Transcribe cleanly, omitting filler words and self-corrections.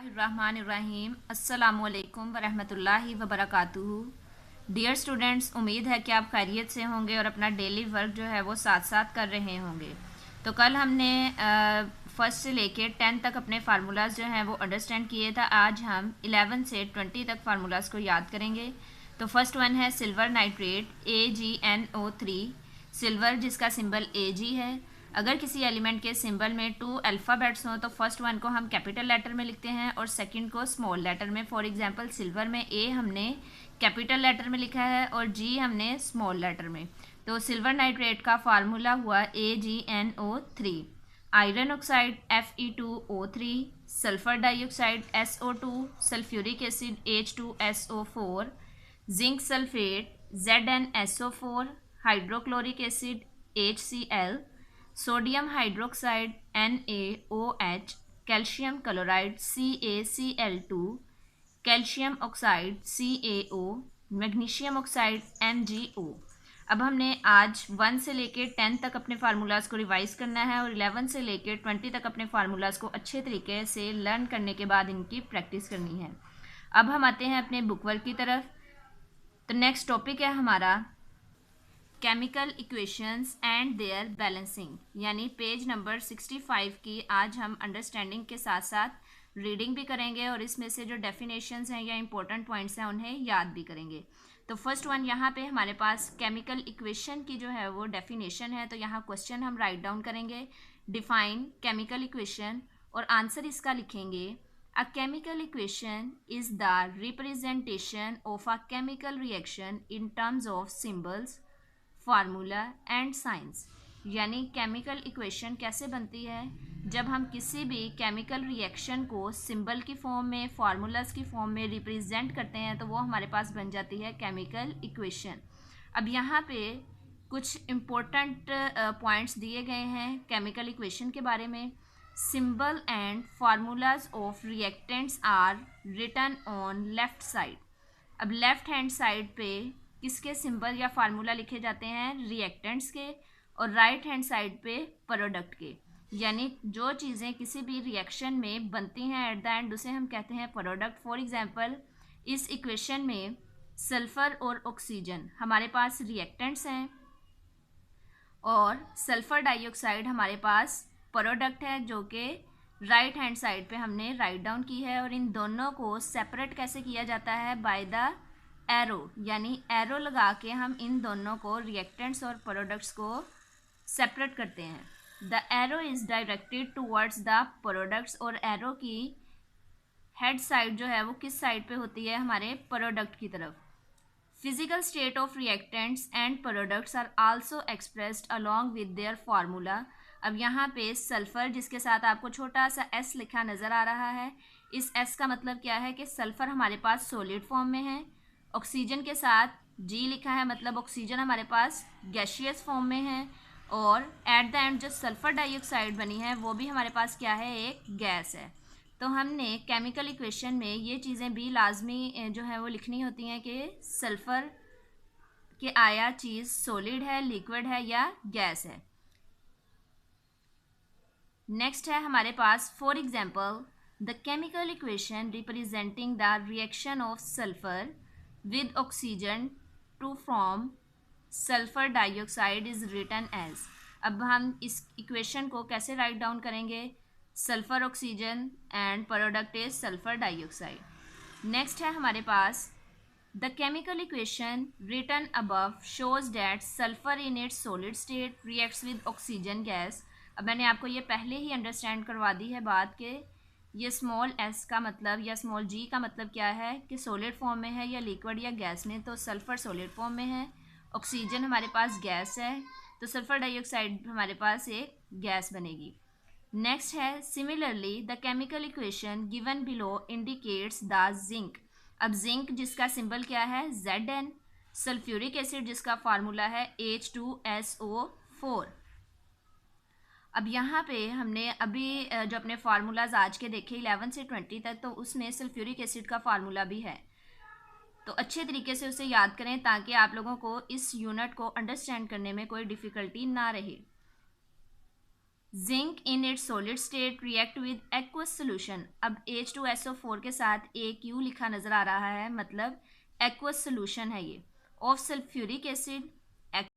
रहमानिर्रहीम अस्सलामुअलैकुम वरहमतुल्लाहि वबरकातुहू। Dear students, उम्मीद है कि आप खैरियत से होंगे और अपना डेली वर्क जो है वो साथ साथ कर रहे होंगे। तो कल हमने फर्स्ट से लेके 10 तक अपने फार्मूलाज जो हैं वो अंडरस्टैंड किए था। आज हम 11 से 20 तक फार्मूलाज को याद करेंगे। तो फर्स्ट वन है सिल्वर नाइट्रेट AgNO3। सिल्वर जिसका सिंबल Ag है। अगर किसी एलिमेंट के सिंबल में 2 अल्फ़ाबेट्स हों तो फर्स्ट वन को हम कैपिटल लेटर में लिखते हैं और सेकंड को स्मॉल लेटर में। फॉर एग्जांपल सिल्वर में A हमने कैपिटल लेटर में लिखा है और G हमने स्मॉल लेटर में। तो सिल्वर नाइट्रेट का फार्मूला हुआ AgNO3। Iron oxide Fe2O3, sulphur dioxide SO2, sulphuric acid H2SO4, zinc sulphate ZnSO4, hydrochloric acid HCl, sodium hydroxide NaOH, calcium chloride CaCl2, calcium oxide CaO, magnesium oxide MgO। अब हमने आज 1 से लेकर 10 तक अपने formulas को रिवाइज करना है और 11 से लेकर 20 तक अपने फार्मूलाज को अच्छे तरीके से लर्न करने के बाद इनकी प्रैक्टिस करनी है। अब हम आते हैं अपने बुक वर्क की तरफ। तो नेक्स्ट टॉपिक है हमारा chemical equations and their balancing, यानी पेज नंबर 65 की आज हम अंडरस्टैंडिंग के साथ साथ रीडिंग भी करेंगे और इसमें से जो डेफिनेशंस हैं या इंपॉर्टेंट पॉइंट्स हैं उन्हें याद भी करेंगे। तो फर्स्ट वन यहाँ पे हमारे पास केमिकल इक्वेशन की जो है वो डेफिनेशन है। तो यहाँ क्वेश्चन हम राइट डाउन करेंगे, डिफाइन केमिकल इक्वेशन, और आंसर इसका लिखेंगे a chemical equation is the representation of a chemical reaction in terms of symbols, formula and science. यानी केमिकल इक्वेशन कैसे बनती है, जब हम किसी भी केमिकल रिएक्शन को सिंबल की फॉर्म में, फार्मूलाज की फॉर्म में रिप्रेजेंट करते हैं तो वो हमारे पास बन जाती है केमिकल इक्वेशन। अब यहाँ पे कुछ इम्पोर्टेंट पॉइंट्स दिए गए हैं केमिकल इक्वेशन के बारे में। Symbol and formulas of reactants are written on left side. अब लेफ्ट हैंड साइड पे किसके सिंबल या फार्मूला लिखे जाते हैं, रिएक्टेंट्स के, और राइट हैंड साइड पे प्रोडक्ट के। यानी जो चीज़ें किसी भी रिएक्शन में बनती हैं एट द एंड उसे हम कहते हैं प्रोडक्ट। फॉर एग्जांपल इस इक्वेशन में सल्फर और ऑक्सीजन हमारे पास रिएक्टेंट्स हैं और सल्फर डाइऑक्साइड हमारे पास प्रोडक्ट है जो कि राइट हैंड साइड पे हमने राइट डाउन की है। और इन दोनों को सेपरेट कैसे किया जाता है, बाय द एरो, यानी एरो लगा के हम इन दोनों को, रिएक्टेंट्स और प्रोडक्ट्स को सेपरेट करते हैं। The arrow is directed towards the products, और एरो की हेड साइड जो है वो किस साइड पे होती है, हमारे प्रोडक्ट की तरफ। Physical state of reactants and products are also expressed along with their formula. अब यहाँ पे सल्फर जिसके साथ आपको छोटा सा S लिखा नज़र आ रहा है, इस S का मतलब क्या है कि सल्फर हमारे पास सॉलिड फॉर्म में है। ऑक्सीजन के साथ G लिखा है, मतलब ऑक्सीजन हमारे पास गैशियस फॉर्म में है। और एट द एंड जो सल्फर डाइऑक्साइड बनी है वो भी हमारे पास क्या है, एक गैस है। तो हमने केमिकल इक्वेशन में ये चीज़ें भी लाजमी जो है वो लिखनी होती हैं कि सल्फर के आया चीज़ सॉलिड है, लिक्विड है या गैस है। नेक्स्ट है हमारे पास for example the chemical equation representing the reaction of sulphur with oxygen to form sulphur dioxide is written as. अब हम इस इक्वेशन को कैसे राइट डाउन करेंगे, sulphur oxygen and product is sulphur dioxide. Next है हमारे पास the chemical equation written above shows that sulphur in its solid state reacts with oxygen gas. अब मैंने आपको ये पहले ही अंडरस्टैंड करवा दी है बात कि ये स्मॉल s का मतलब या स्मॉल g का मतलब क्या है कि सॉलिड फॉर्म में है या लिक्विड या गैस में। तो सल्फर सॉलिड फॉर्म में है, ऑक्सीजन हमारे पास गैस है, तो सल्फर डाइऑक्साइड हमारे पास एक गैस बनेगी। नेक्स्ट है similarly the chemical equation given below indicates the zinc. अब जिंक जिसका सिंबल क्या है, Zn, सल्फ्यूरिक एसिड जिसका फार्मूला है H2SO4। अब यहाँ पे हमने अभी जो अपने फार्मूलाज आज के देखे 11 से 20 तक, तो उसमें सल्फ्यूरिक एसिड का फार्मूला भी है। तो अच्छे तरीके से उसे याद करें ताकि आप लोगों को इस यूनिट को अंडरस्टैंड करने में कोई डिफ़िकल्टी ना रहे। Zinc in its solid state react with aqueous solution. अब H2SO4 के साथ एक U लिखा नज़र आ रहा है, मतलब एक्वस सोल्यूशन है ये, ऑफ सल्फ्यूरिक एसिड